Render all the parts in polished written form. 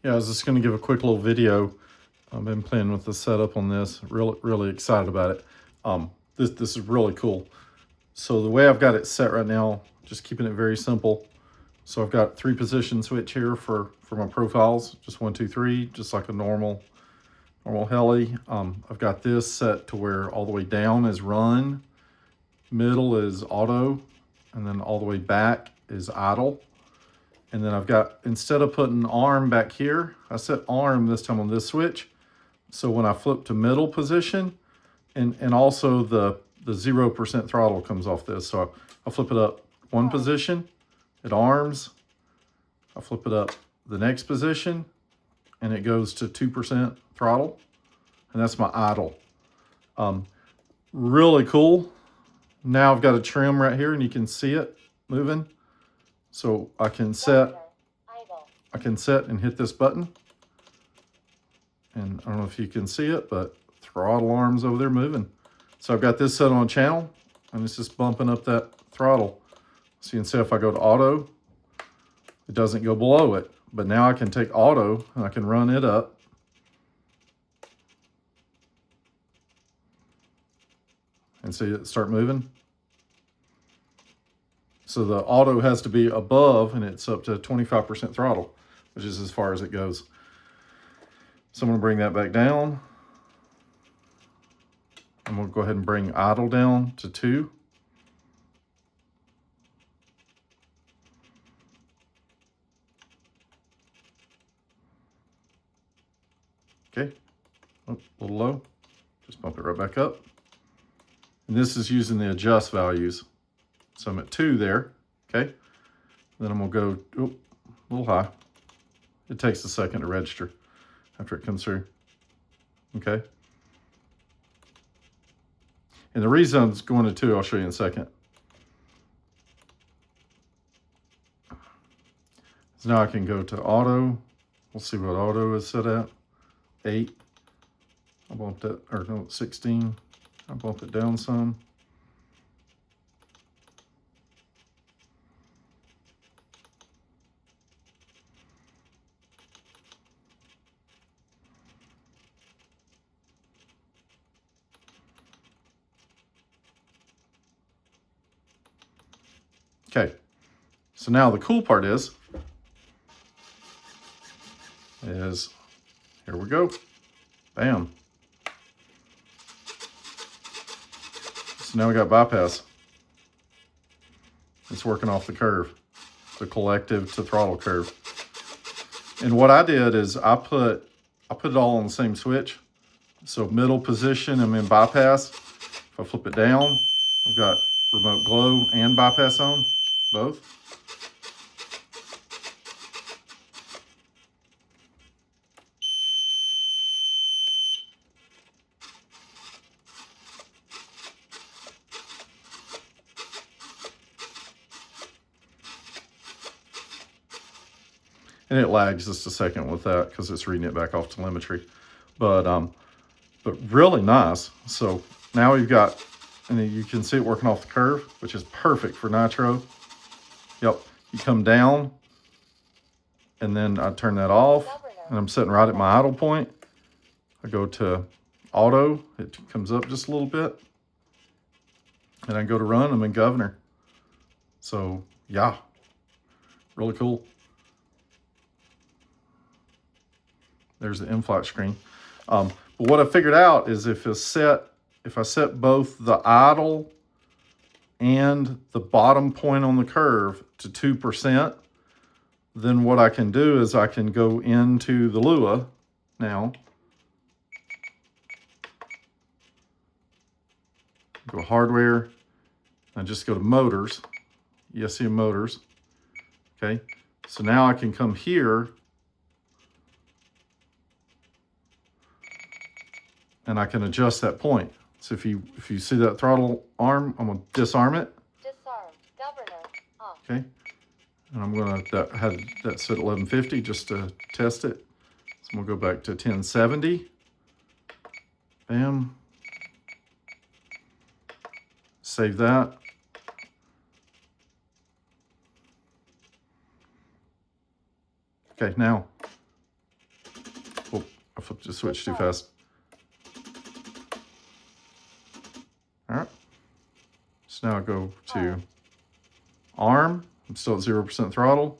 Yeah, I was just going to give a quick little video. I've been playing with the setup on this. Really excited about it. This is really cool. So the way I've got it set right now, just keeping it very simple. So I've got 3-position switch here for my profiles. Just 1, 2, 3, just like a normal heli. I've got this set to where all the way down is run, middle is auto, and then all the way back is idle. And then I've got, instead of putting arm back here, I set arm this time on this switch. So when I flip to middle position, and also the 0% throttle comes off this. So I'll flip it up one position, it arms. I'll flip it up the next position, and it goes to 2% throttle. And that's my idle. Really cool. Now I've got a trim right here, and you can see it moving. So I can set and hit this button. And I don't know if you can see it, but throttle arms over there moving. So I've got this set on channel, and it's just bumping up that throttle. So you can see if I go to auto, it doesn't go below it. But now I can take auto, and I can run it up. And see it start moving. So the auto has to be above, and it's up to 25% throttle, which is as far as it goes. So I'm going to bring that back down. I'm going to go ahead and bring idle down to 2. Okay, oh, a little low. Just bump it right back up. And this is using the adjust values. So I'm at 2 there, okay? Then I'm gonna go a little high. It takes a second to register after it comes through, okay? And the reason I'm going to 2, I'll show you in a second. So now I can go to auto. We'll see what auto is set at. 8. I bumped it, or no, 16. I bumped it down some. Okay, so now the cool part is here we go, bam. So now we got bypass. It's working off the curve, the collective to throttle curve. And what I did is I put it all on the same switch. So middle position, I'm in bypass. If I flip it down, I've got remote glow and bypass on, both. And it lags just a second with that because it's reading it back off telemetry. But really nice. So now we've got, and you can see it working off the curve, which is perfect for nitro. Yep, you come down, and then I turn that off, and I'm sitting right at my idle point. I go to auto, it comes up just a little bit, and I go to run, I'm in governor. So yeah, really cool. There's the in-flight screen. But what I figured out is if I set both the idle and the bottom point on the curve to 2%, then what I can do is I can go into the Lua now. Go hardware, and just go to motors, ESC motors. Okay, so now I can come here and I can adjust that point. So if you see that throttle arm, I'm gonna disarm it. Disarmed. Governor off. Okay. And I'm gonna have that set at 1150 just to test it. So I'm gonna go back to 1070. Bam. Save that. Okay, now I flipped the switch too fast. All right. So now I go to arm. I'm still at 0% throttle.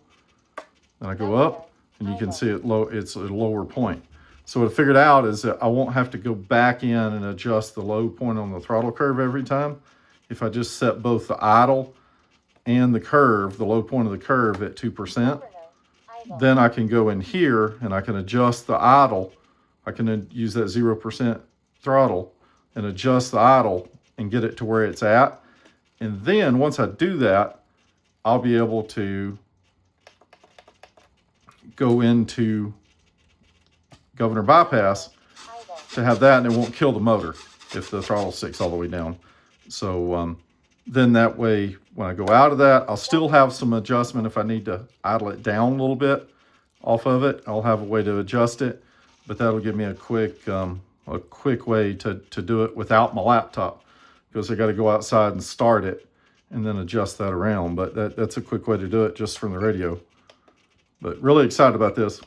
Then I go up, and you can see it low. It's a lower point. So what I figured out is that I won't have to go back in and adjust the low point on the throttle curve every time. If I just set both the idle and the curve, the low point of the curve at 2%, then I can go in here and I can adjust the idle. I can use that 0% throttle and adjust the idle and get it to where it's at. And then once I do that, I'll be able to go into governor bypass to have that, and it won't kill the motor if the throttle sticks all the way down. So then that way, when I go out of that, I'll still have some adjustment if I need to idle it down a little bit off of it. I'll have a way to adjust it, but that'll give me a quick way to do it without my laptop, because I got to go outside and start it and then adjust that around. But that's a quick way to do it just from the radio. But really excited about this.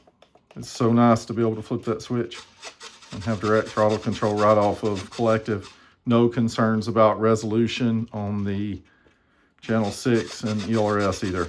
It's so nice to be able to flip that switch and have direct throttle control right off of collective. No concerns about resolution on the channel 6 and ELRS either.